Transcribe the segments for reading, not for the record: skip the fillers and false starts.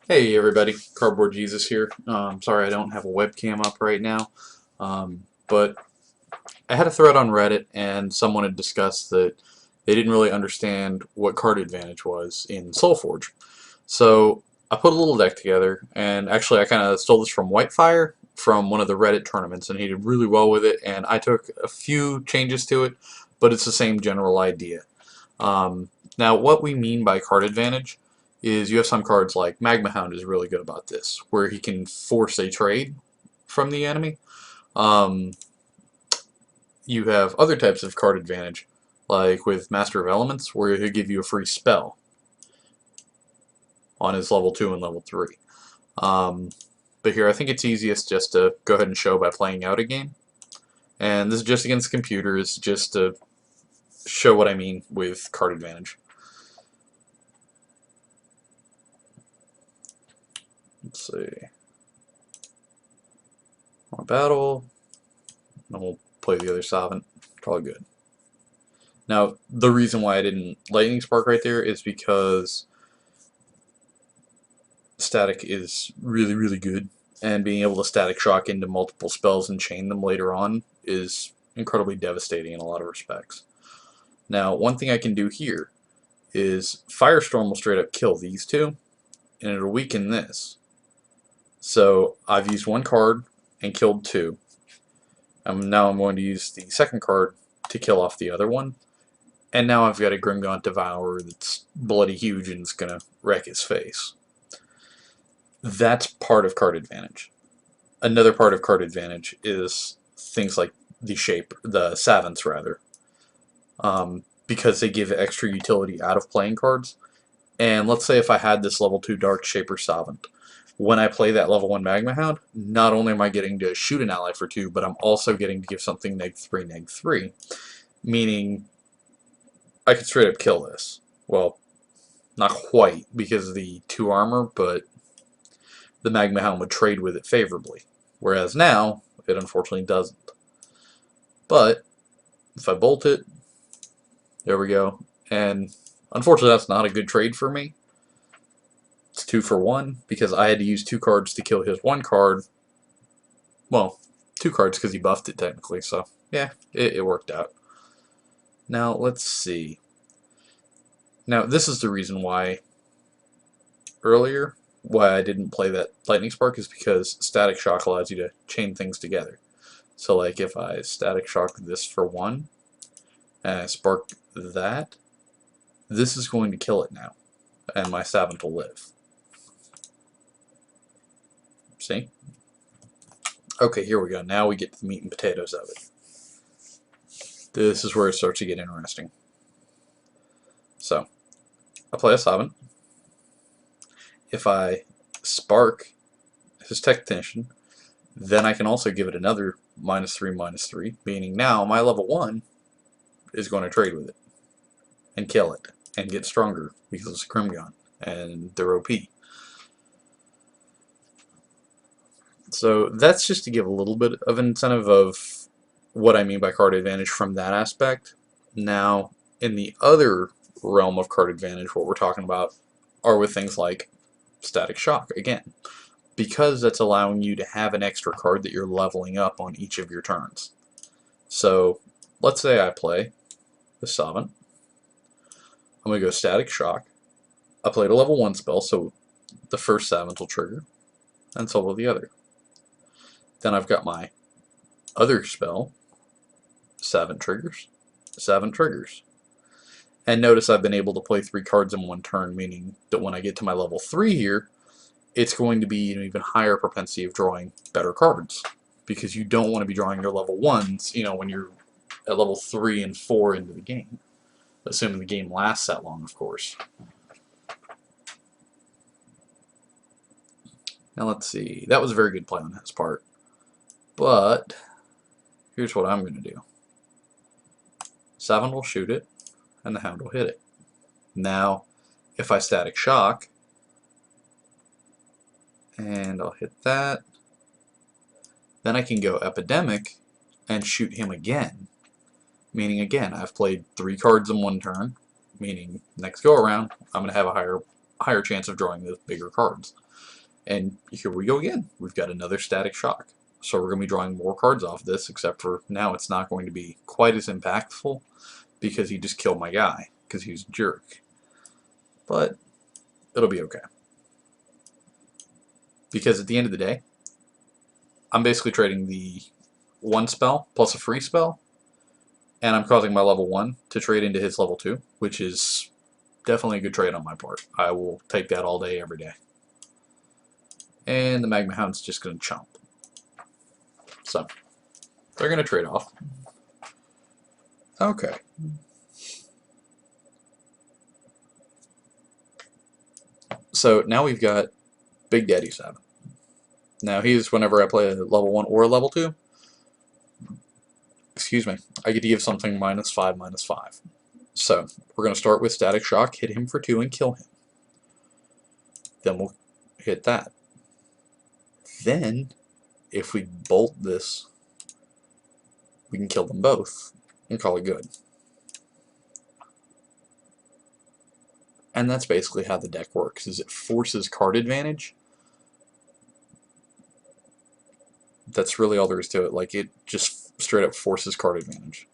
Hey everybody, Cardboard Jesus here. Sorry I don't have a webcam up right now, but I had a thread on Reddit and someone had discussed that they didn't really understand what card advantage was in SolForge. So I put a little deck together, and actually I kind of stole this from Whitefire from one of the Reddit tournaments, and he did really well with it, and I took a few changes to it, but it's the same general idea. Um, Now, what we mean by card advantage is you have some cards like Magma Hound is really good about this, where he can force a trade from the enemy. Um, you have other types of card advantage, like with Master of Elements, where he'll give you a free spell on his level 2 and level 3. Um, but here, I think it's easiest just to go ahead and show by playing out a game. And this is just against computers, just to show what I mean with card advantage. Let's see. On battle, and we'll play the other Savant. Probably good. Now, the reason why I didn't Lightning Spark right there is because static is really, really good, and being able to static shock into multiple spells and chain them later on is incredibly devastating in a lot of respects. Now, one thing I can do here is Firestorm will straight up kill these two, and it'll weaken this. So I've used one card and killed two. Now I'm going to use the second card to kill off the other one. And now I've got a Grimgaunt Devourer that's bloody huge and it's going to wreck his face. That's part of card advantage. Another part of card advantage is things like the Savants rather, because they give extra utility out of playing cards. And let's say if I had this level 2 Dark Shaper Savant, when I play that level 1 Magma Hound, not only am I getting to shoot an ally for 2, but I'm also getting to give something -3, -3, meaning I could straight up kill this. Well, not quite because of the 2 armor, but the Magma Hound would trade with it favorably. Whereas now, it unfortunately doesn't. But, if I bolt it, there we go. And unfortunately that's not a good trade for me. It's 2 for 1, because I had to use 2 cards to kill his 1 card. Well, 2 cards because he buffed it technically, so yeah, it worked out. Now, let's see. Now, this is the reason why earlier, why I didn't play that Lightning Spark, is because Static Shock allows you to chain things together. So, like, if I Static Shock this for 1, and I Spark that, this is going to kill it now, and my Savant will live. See? Okay, here we go. Now we get to the meat and potatoes of it. This is where it starts to get interesting. So, I play a Savant. If I Spark his Technician, then I can also give it another -3, -3, meaning now my level 1 is going to trade with it and kill it and get stronger because it's Grimgaunt and they're OP. So that's just to give a little bit of an incentive of what I mean by card advantage from that aspect. Now, in the other realm of card advantage, what we're talking about are with things like Static Shock, again, because that's allowing you to have an extra card that you're leveling up on each of your turns. So, let's say I play the Savant. I'm going to go Static Shock. I played a level 1 spell, so the first Savant will trigger, and so will the other. Then I've got my other spell, Savant triggers, Savant triggers. And notice I've been able to play 3 cards in one turn, meaning that when I get to my level 3 here, it's going to be an even higher propensity of drawing better cards. Because you don't want to be drawing your level 1s, when you're at level 3 and 4 into the game. Assuming the game lasts that long, of course. Now let's see. That was a very good play on his part. But, here's what I'm going to do. Savant will shoot it, and the Hound will hit it. Now, if I Static Shock, and I'll hit that, then I can go Epidemic and shoot him again. Meaning, again, I've played 3 cards in one turn, meaning next go around, I'm going to have a higher higher chance of drawing the bigger cards. And here we go again. We've got another Static Shock. So we're going to be drawing more cards off this, except for now it's not going to be quite as impactful because he just killed my guy because he was a jerk. But it'll be okay. Because at the end of the day, I'm basically trading the 1 spell plus a free spell, and I'm causing my level 1 to trade into his level 2, which is definitely a good trade on my part. I will take that all day, every day. And the Magma Hound's just going to chomp. So, they're going to trade off. Okay. So now we've got Big Daddy 7. Now he's, whenever I play a level 1 or a level 2, excuse me, I get to give something -5, -5. So we're going to start with Static Shock, hit him for 2 and kill him. Then we'll hit that. Then, if we bolt this, we can kill them both and call it good. And that's basically how the deck works, is it forces card advantage. That's really all there is to it. Like, it just straight up forces card advantage.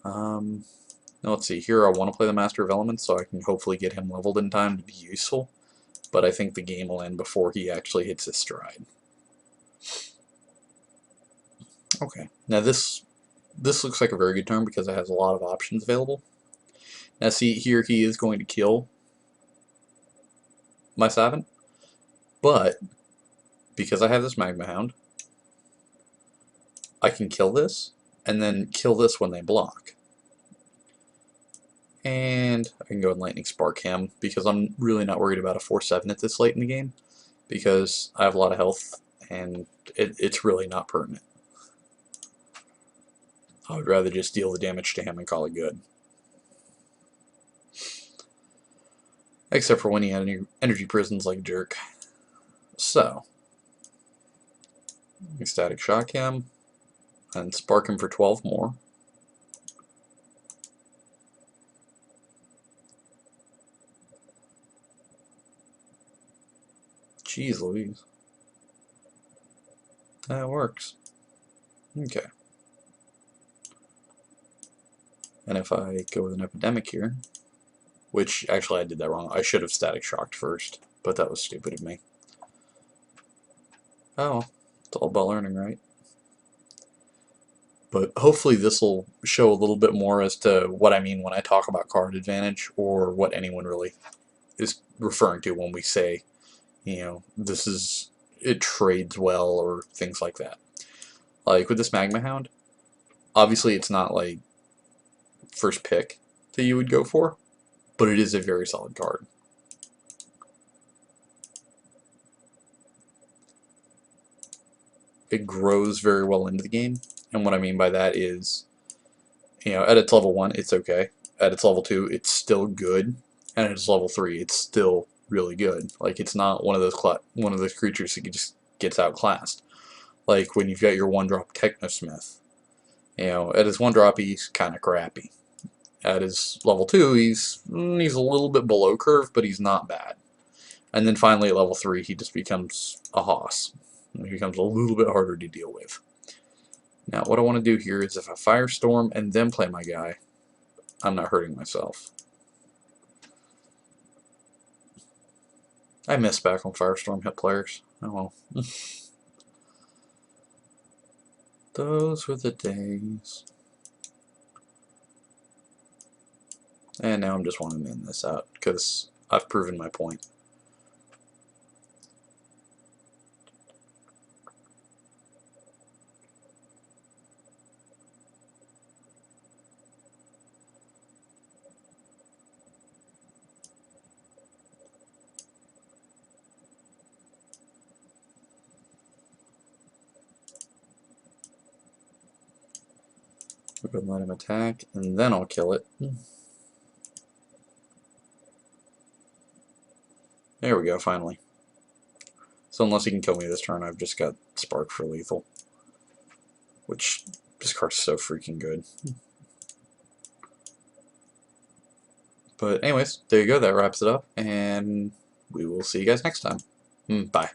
Now let's see, here I want to play the Master of Elements so I can hopefully get him leveled in time to be useful, but I think the game will end before he actually hits his stride. Okay, now this looks like a very good turn because it has a lot of options available. Now see, here he is going to kill my 7, but because I have this Magma Hound, I can kill this, and then kill this when they block. And I can go and Lightning Spark him, because I'm really not worried about a 4/7 at this late in the game, because I have a lot of health, and it's really not pertinent. I would rather just deal the damage to him and call it good. Except for when he had energy prisons like jerk. So, Static Shock him, and spark him for 12 more. Jeez Louise. That works. Okay. And if I go with an Epidemic here, which actually I did that wrong. I should have Static Shocked first, but that was stupid of me. Oh, it's all about learning, right? But hopefully this will show a little bit more as to what I mean when I talk about card advantage, or what anyone really is referring to when we say, you know, it trades well, or things like that. Like with this Magma Hound, obviously it's not like first pick that you would go for, but it is a very solid card. It grows very well into the game, and what I mean by that is, you know, at its level 1, it's okay. At its level 2, it's still good, and at its level 3, it's still really good. Like, it's not one of those creatures that just gets outclassed. Like when you've got your 1-drop Technosmith. You know, at his 1-drop, he's kind of crappy. At his level 2, he's a little bit below curve, but he's not bad. And then finally at level 3, he just becomes a hoss. He becomes a little bit harder to deal with. Now, what I want to do here is if I Firestorm and then play my guy, I'm not hurting myself. I miss back on Firestorm hit players. Oh well. Those were the days. And now I'm just wanting to end this out, because I've proven my point. We're going to let him attack, and then I'll kill it. There we go, finally. So unless he can kill me this turn, I've just got Spark for lethal. Which, this card's so freaking good. But anyways, there you go. That wraps it up, and we will see you guys next time. Bye.